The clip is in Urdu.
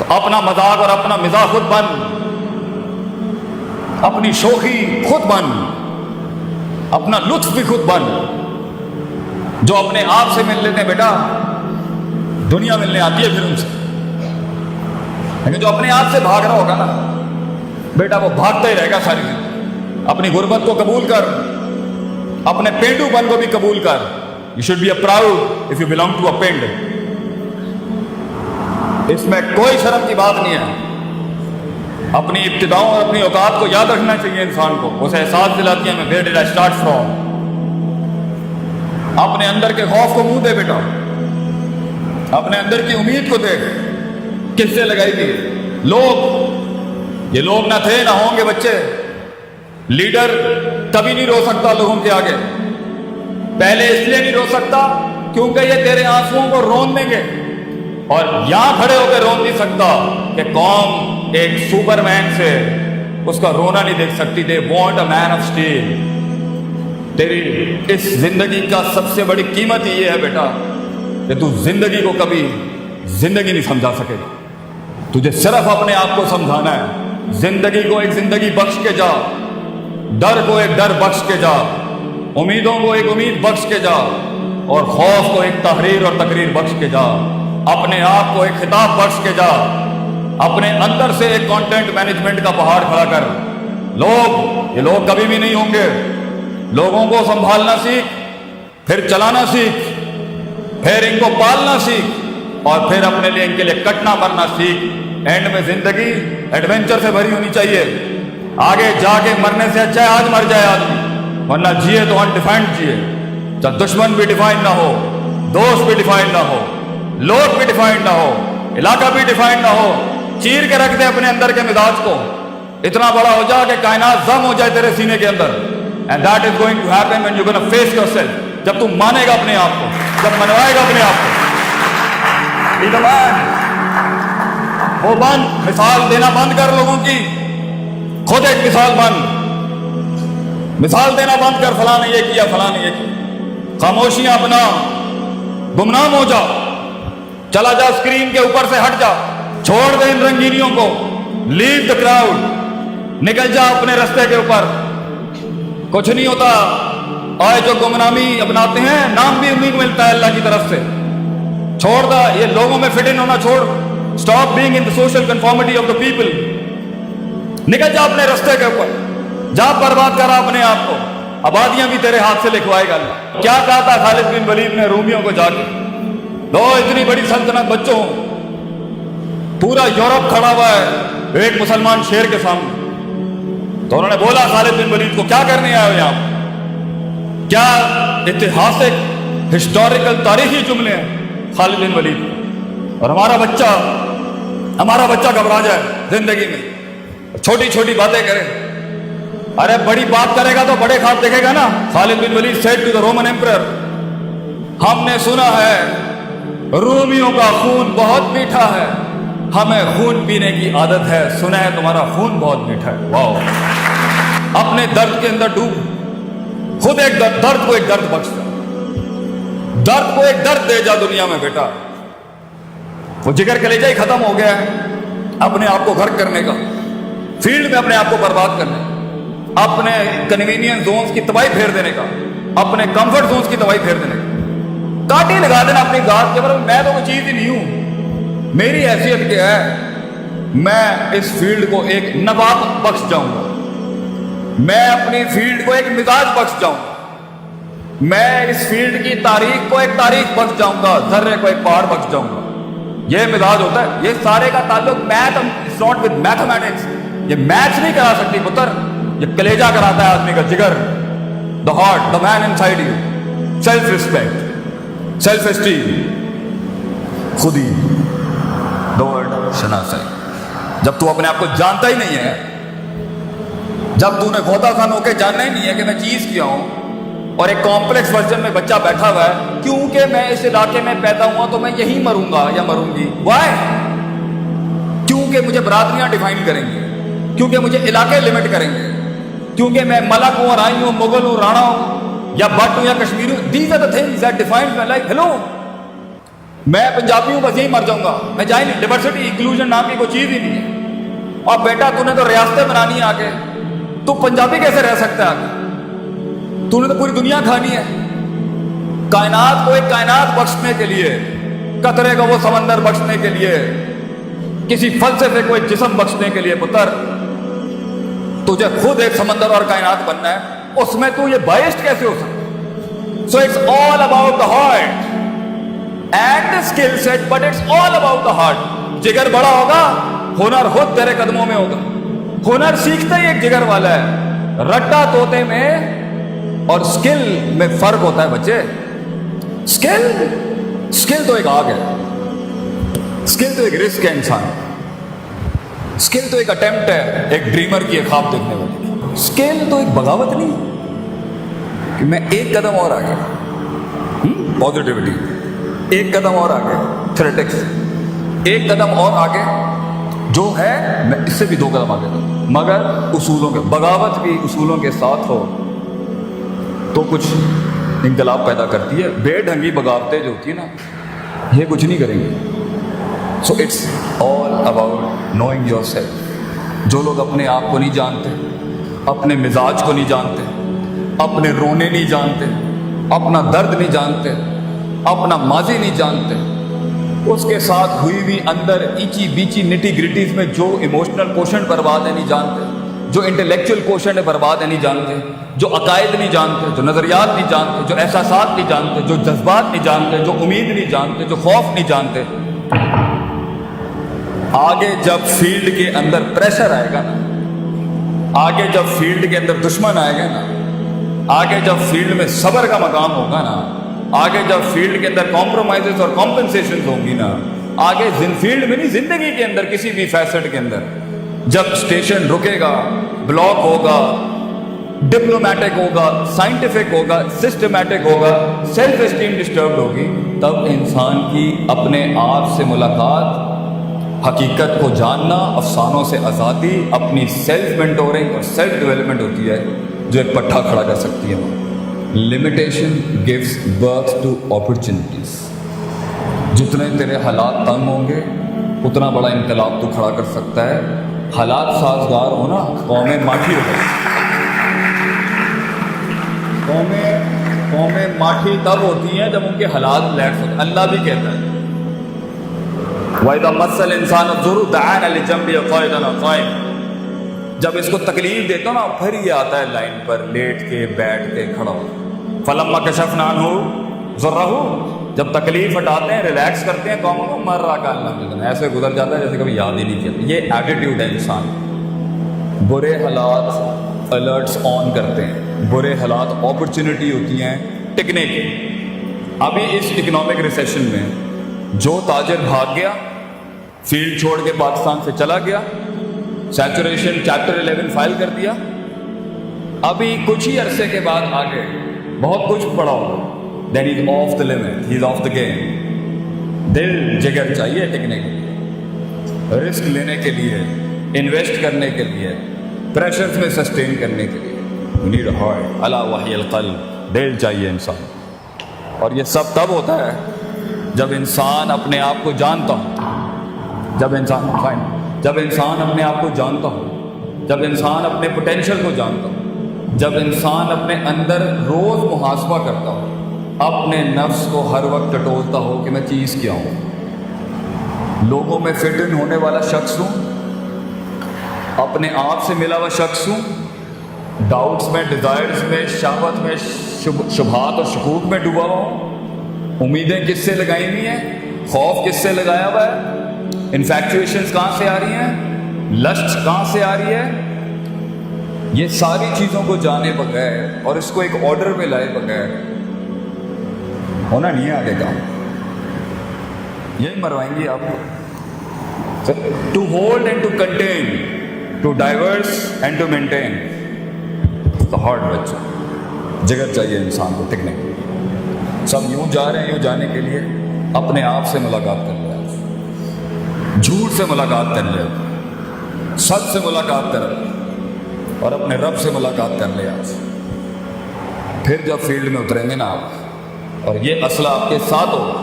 تو اپنا مذاق اور اپنا مزاح خود بن، اپنی شوخی خود بن، اپنا لطف بھی خود بن۔ جو اپنے آپ سے مل لیتے ہیں بیٹا، دنیا ملنے آتی ہے پھر ان سے، لیکن جو اپنے آپ سے بھاگ رہا ہوگا نا بیٹا، وہ بھاگتا ہی رہے گا ساری زندگی۔ اپنی غربت کو قبول کر، اپنے پینڈو پن کو بھی قبول کر۔ You should be a proud if you belong to a pind. اس میں کوئی شرم کی بات نہیں ہے۔ اپنی ابتداؤں اور اپنی اوقات کو یاد رکھنا چاہیے انسان کو، اسے احساس دلاتی ہے میں where dead I start from. اپنے اندر کے خوف کو منہ دے بیٹا، اپنے اندر کی امید کو دیکھ، کس سے لگائی گئی۔ لوگ، یہ لوگ نہ تھے نہ ہوں گے بچے۔ لیڈر کبھی نہیں رو سکتا لوگوں کے آگے، پہلے اس لیے نہیں رو سکتا کیونکہ یہ تیرے آنسوؤں کو رون دیں گے، اور یہاں کھڑے ہو کے رون نہیں سکتا کہ قوم ایک سپر مین سے اس کا رونا نہیں دیکھ سکتی۔ They want a man of steel. تیری اس زندگی کا سب سے بڑی قیمت یہ ہے بیٹا کہ تو زندگی کو کبھی زندگی نہیں سمجھا سکے گا۔ تجھے صرف اپنے آپ کو سمجھانا ہے۔ زندگی کو ایک زندگی بخش کے جا، ڈر کو ایک ڈر بخش کے جا، امیدوں کو ایک امید بخش کے جا، اور خوف کو ایک تحریر اور تقریر بخش کے جا۔ اپنے آپ کو ایک خطاب بخش کے جا، اپنے اندر سے ایک کانٹینٹ مینجمنٹ کا پہاڑ کھڑا کر۔ لوگ، یہ لوگ کبھی بھی نہیں ہوں گے۔ لوگوں کو سنبھالنا سیکھ، پھر چلانا سیکھ، پھر ان کو پالنا سیکھ، اور پھر اپنے لیے ان کے لیے کٹنا مرنا سیکھ۔ اینڈ میں زندگی ایڈونچر سے بھری ہونی چاہیے۔ آگے جا کے مرنے سے اچھا ہے آج مر جائے آدمی، ورنہ جیے تو انڈیفائنڈ جیے۔ جب دشمن بھی ڈیفائن نہ ہو، دوست بھی ڈیفائن نہ ہو، لوگ بھی ڈیفائن نہ ہو، علاقہ بھی ڈیفائن نہ ہو، چیر کے رکھ دے اپنے اندر کے مزاج کو، اتنا بڑا ہو جا کہ کائنات ضم ہو جائے تیرے سینے کے اندر۔ And that is going to happen when you gonna face yourself. جب تم مانے گا اپنے آپ کو، جب منوائے گا اپنے آپ کو۔ Be the man۔ وہ بن، مثال دینا بند کر لوگوں کی، خود ایک مثال بن۔ مثال دینا بند کر، فلاں نے یہ کیا، فلاں نے یہ کیا۔ خاموشیاں اپنا، گمنام ہو جا، چلا جا اسکرین کے اوپر سے ہٹ جا، چھوڑ دے ان رنگینیوں کو۔ لیو دا کراؤڈ، نکل جا اپنے رستے کے اوپر۔ کچھ نہیں ہوتا، آئے جو گمنامی اپناتے ہیں نام بھی انہیں کو ملتا ہے اللہ کی طرف سے۔ چھوڑ دا یہ لوگوں میں فٹ ان ہونا چھوڑ۔ Stop being in the social conformity of the people. نکل جا اپنے رستے کے اوپر، جا برباد کرا اپنے آپ کو۔ آبادیاں بھی تیرے ہاتھ سے لکھوائے گا اللہ۔ کیا کہا تھا خالد بن ولید نے رومیوں کو جا کے؟ دو اتنی بڑی سلطنت بچوں، پورا یورپ کھڑا ہوا ہے ایک مسلمان شیر کے سامنے، تو انہوں نے بولا خالد بن ولید کو کیا کرنے آئے ہو یہاں؟ کیا اتہاسک ہسٹوریکل تاریخی جملے ہیں خالد بن ولید۔ اور ہمارا بچہ گھبرا جائے زندگی میں، چھوٹی چھوٹی باتیں کرے۔ ارے بڑی بات کرے گا تو بڑے خواب دیکھے گا نا۔ خالد بن ولید said to the Roman emperor، ہم نے سنا ہے رومیوں کا خون بہت میٹھا ہے، ہمیں خون پینے کی عادت ہے، سنا ہے تمہارا خون بہت میٹھا ہے۔ واو۔ اپنے درد کے اندر ڈوب، خود ایک درد کو ایک درد بخش دے، درد کو ایک درد دے جا دنیا میں بیٹا۔ وہ جگر کلیجہ ہی ختم ہو گیا ہے اپنے آپ کو غرق کرنے کا، فیلڈ میں اپنے آپ کو برباد کرنے کا، اپنے کنوینئنس زونز کی تباہی پھیر دینے کا، اپنے کمفرٹ زونز کی تباہی پھیر دینے کا، کاٹی لگا دینا اپنی ذات کے اوپر۔ میں تو کوئی چیز ہی نہیں ہوں، میری حیثیت کیا ہے؟ میں اس فیلڈ کو ایک نبات بخش جاؤں گا، میں اپنی فیلڈ کو ایک مزاج بخش جاؤں گا، میں اس فیلڈ کی تاریخ کو ایک تاریخ بخش جاؤں گا، ذرے کو ایک پہاڑ بخش جاؤں گا۔ یہ مزاج ہوتا ہے۔ یہ سارے کا تعلق math is not with mathematics. یہ میتھس نہیں کرا سکتی پتر، یہ کلیجہ کراتا ہے آدمی کا، جگر، the heart, the man inside you. Self respect, self esteem, خودی، دا ورڈ شناسائی۔ جب تو اپنے آپ کو جانتا ہی نہیں ہے، جب تو نے غوطہ خان ہو کے جاننا ہی نہیں ہے کہ میں چیز کیا ہوں، اور ایک کمپلیکس ورژن میں بچہ بیٹھا ہوا ہے کیونکہ میں اس علاقے میں پیدا ہوا تو میں یہی مروں گا یا مروں گی۔ وائی؟ کیونکہ مجھے برادریاں ڈیفائن کریں گی، کیونکہ مجھے علاقے لمٹ کریں گے، کیونکہ میں ملک ہوں، رائی ہوں، مغل ہوں، رانا ہوں، یا بٹ ہوں یا کشمیری ہوں۔ These are the things that defines my life. Hello, میں پنجابی ہوں بس یہی مر جاؤں گا، میں جائیں نہیں، ڈائیورسٹی انکلوژن نام کی کوئی چیز ہی نہیں ہے۔ اور بیٹا تو نے تو ریاستیں بنانی ہے آگے، تو پنجابی کیسے رہ سکتا ہے آگے؟ تو نے تو پوری دنیا کھانی ہے۔ کائنات کو ایک کائنات بخشنے کے لیے، قطرے کا وہ سمندر بخشنے کے لیے، کسی فلسفے کو ایک جسم بخشنے کے لیے پتر تجھے خود ایک سمندر اور کائنات بننا ہے، اس میں تو یہ بائسڈ کیسے ہو سکتا؟ So it's all about the heart and the skill set, but it's all about the heart. جگر بڑا ہوگا، ہنر خود تیرے قدموں میں ہوگا۔ ہنر سیکھتا ہی ایک جگر والا ہے۔ رٹا طوطے میں اور اسکل میں فرق ہوتا ہے بچے۔ اسکل تو ایک آگ ہے، اسکل تو ایک رسک ہے انسان، اسکل تو ایک اٹیمپٹ ہے ایک ڈریمر کی، ایک خواب دیکھنے والی۔ اسکل تو ایک بغاوت نہیں کہ میں ایک قدم اور آگے، پازیٹیوٹی ایک قدم اور آگے، تھریٹکس ایک قدم اور آگے، جو ہے میں اس سے بھی 2 قدم آگے دوں، مگر اصولوں کے، بغاوت بھی اصولوں کے ساتھ ہو تو کچھ انقلاب پیدا کرتی ہے۔ بے ڈھنگی بغاوتیں جو ہوتی ہیں نا، یہ کچھ نہیں کریں گے۔ So it's all about knowing yourself. جو لوگ اپنے آپ کو نہیں جانتے، اپنے مزاج کو نہیں جانتے، اپنے رونے نہیں جانتے، اپنا درد نہیں جانتے، اپنا ماضی نہیں جانتے، اس کے ساتھ ہوئی ہوئی اندر ایچی بیچی نٹی گریٹیز میں جو ایموشنل کوشن برباد ہے نہیں جانتے، جو انٹلیکچوئل کوشن ہے برباد ہے نہیں جانتے، جو عقائد نہیں جانتے، جو نظریات نہیں جانتے، جو احساسات نہیں جانتے، جو جذبات نہیں جانتے، جو امید نہیں جانتے، جو خوف نہیں جانتے، آگے جب فیلڈ کے اندر پریشر آئے گا نا، آگے جب فیلڈ کے اندر دشمن آئے گا نا، آگے جب فیلڈ میں صبر کا مقام ہوگا نا، آگے جب فیلڈ کے اندر کمپرومائزز اور کمپنسیشن ہوں گی نا، آگے فیلڈ میں نہیں، زندگی کے اندر کسی بھی فیسٹ کے اندر جب اسٹیشن رکے گا، بلاک ہوگا، ڈپلومیٹک ہوگا، سائنٹیفک ہوگا، سسٹمیٹک ہوگا، سیلف اسٹیم ڈسٹربڈ ہوگی، تب انسان کی اپنے آپ سے ملاقات، حقیقت کو جاننا، افسانوں سے آزادی، اپنی سیلف مینٹورنگ اور سیلف ڈیولپمنٹ ہوتی ہے جو ایک پٹھا کھڑا کر سکتی ہے۔ Limitation gives birth to opportunities. جتنے تیرے حالات تنگ ہوں گے اتنا بڑا انقلاب تو کھڑا کر سکتا ہے۔ حالات سازگار ہونا، قومیں ماٹھی ہو جائیں۔ قومیں ماٹھی تب ہوتی ہیں جب ان کے حالات لیٹس ہوتے ہیں۔ اللہ بھی کہتا ہے وَإِذَا مَسَّ الْإِنسَانَ الضُّرُّ دَعَانَا لِجَنبِهِ قَاعِدًا أَوْ قَائِمًا۔ جب اس کو تکلیف دیتا ہوں نا، پھر یہ آتا ہے لائن پر، لیٹ کے، بیٹھ کے، کھڑا ہو۔ فَلَمَّا كَشَفْنَا عَنْهُ ضُرَّهُ، جب تکلیف ہٹاتے ہیں، ریلیکس کرتے ہیں قوموں کو، مر رہا کال نہ، ایسے گزر جاتا ہے جیسے کبھی یاد ہی نہیں کیا۔ یہ ایٹیٹیوڈ ہے انسان۔ برے حالات الرٹس آن کرتے ہیں، برے حالات اپرچونٹی ہوتی ہیں ٹکنے کی۔ ابھی اس اکنامک ریسیشن میں جو تاجر بھاگ گیا، فیلڈ چھوڑ کے پاکستان سے چلا گیا، سیچوریشن چیپٹر 11 فائل کر دیا، ابھی کچھ ہی عرصے کے بعد آگے بہت کچھ پڑا ہوگا، then is off the limit, he is off the game. دل جگر چاہیے ٹکنے کے لیے، رسک لینے کے لیے، انویسٹ کرنے کے لیے، پریشرز میں سسٹین کرنے کے لیے۔ یو نیڈ اے ہارٹ، الا وہی القلب، دل چاہیے انسان۔ اور یہ سب تب ہوتا ہے جب انسان اپنے آپ کو جانتا ہو، جب انسان اپنے آپ کو جانتا ہو، جب انسان اپنے پوٹینشل کو جانتا ہو، جب انسان اپنے اندر روز محاسبہ کرتا ہو، اپنے نفس کو ہر وقت ٹٹولتا ہو کہ میں چیز کیا ہوں، لوگوں میں فٹ ان ہونے والا شخص ہوں، اپنے آپ سے ملا ہوا شخص ہوں، ڈاؤٹس میں، ڈیزائرز میں، شہوت میں، شبہات اور شکوک میں ڈوبا ہوں، امیدیں کس سے لگائی ہوئی ہیں، خوف کس سے لگایا ہوا ہے، انفیکچویشنز کہاں سے آ رہی ہیں، لسٹ کہاں سے آ رہی ہے۔ یہ ساری چیزوں کو جانے بغیر اور اس کو ایک آرڈر میں لائے بغیر ہونا نہیں ہے آگے کام۔ یہی مروائیں گی آپ کو۔ To hold and to contain, to divorce and to maintain the heart. بچہ جگر چاہیے انسان کو ٹکنے کے لیے۔ سب یوں جا رہے ہیں، یوں جانے کے لیے اپنے آپ سے ملاقات کر لیں، جھوٹ سے ملاقات کر لیں، سچ سے ملاقات کر لیں، اور اپنے رب سے ملاقات کر لیں آج۔ پھر جب فیلڈ میں اتریں گے نا آپ، اور یہ اسلحہ آپ کے ساتھ ہوگا،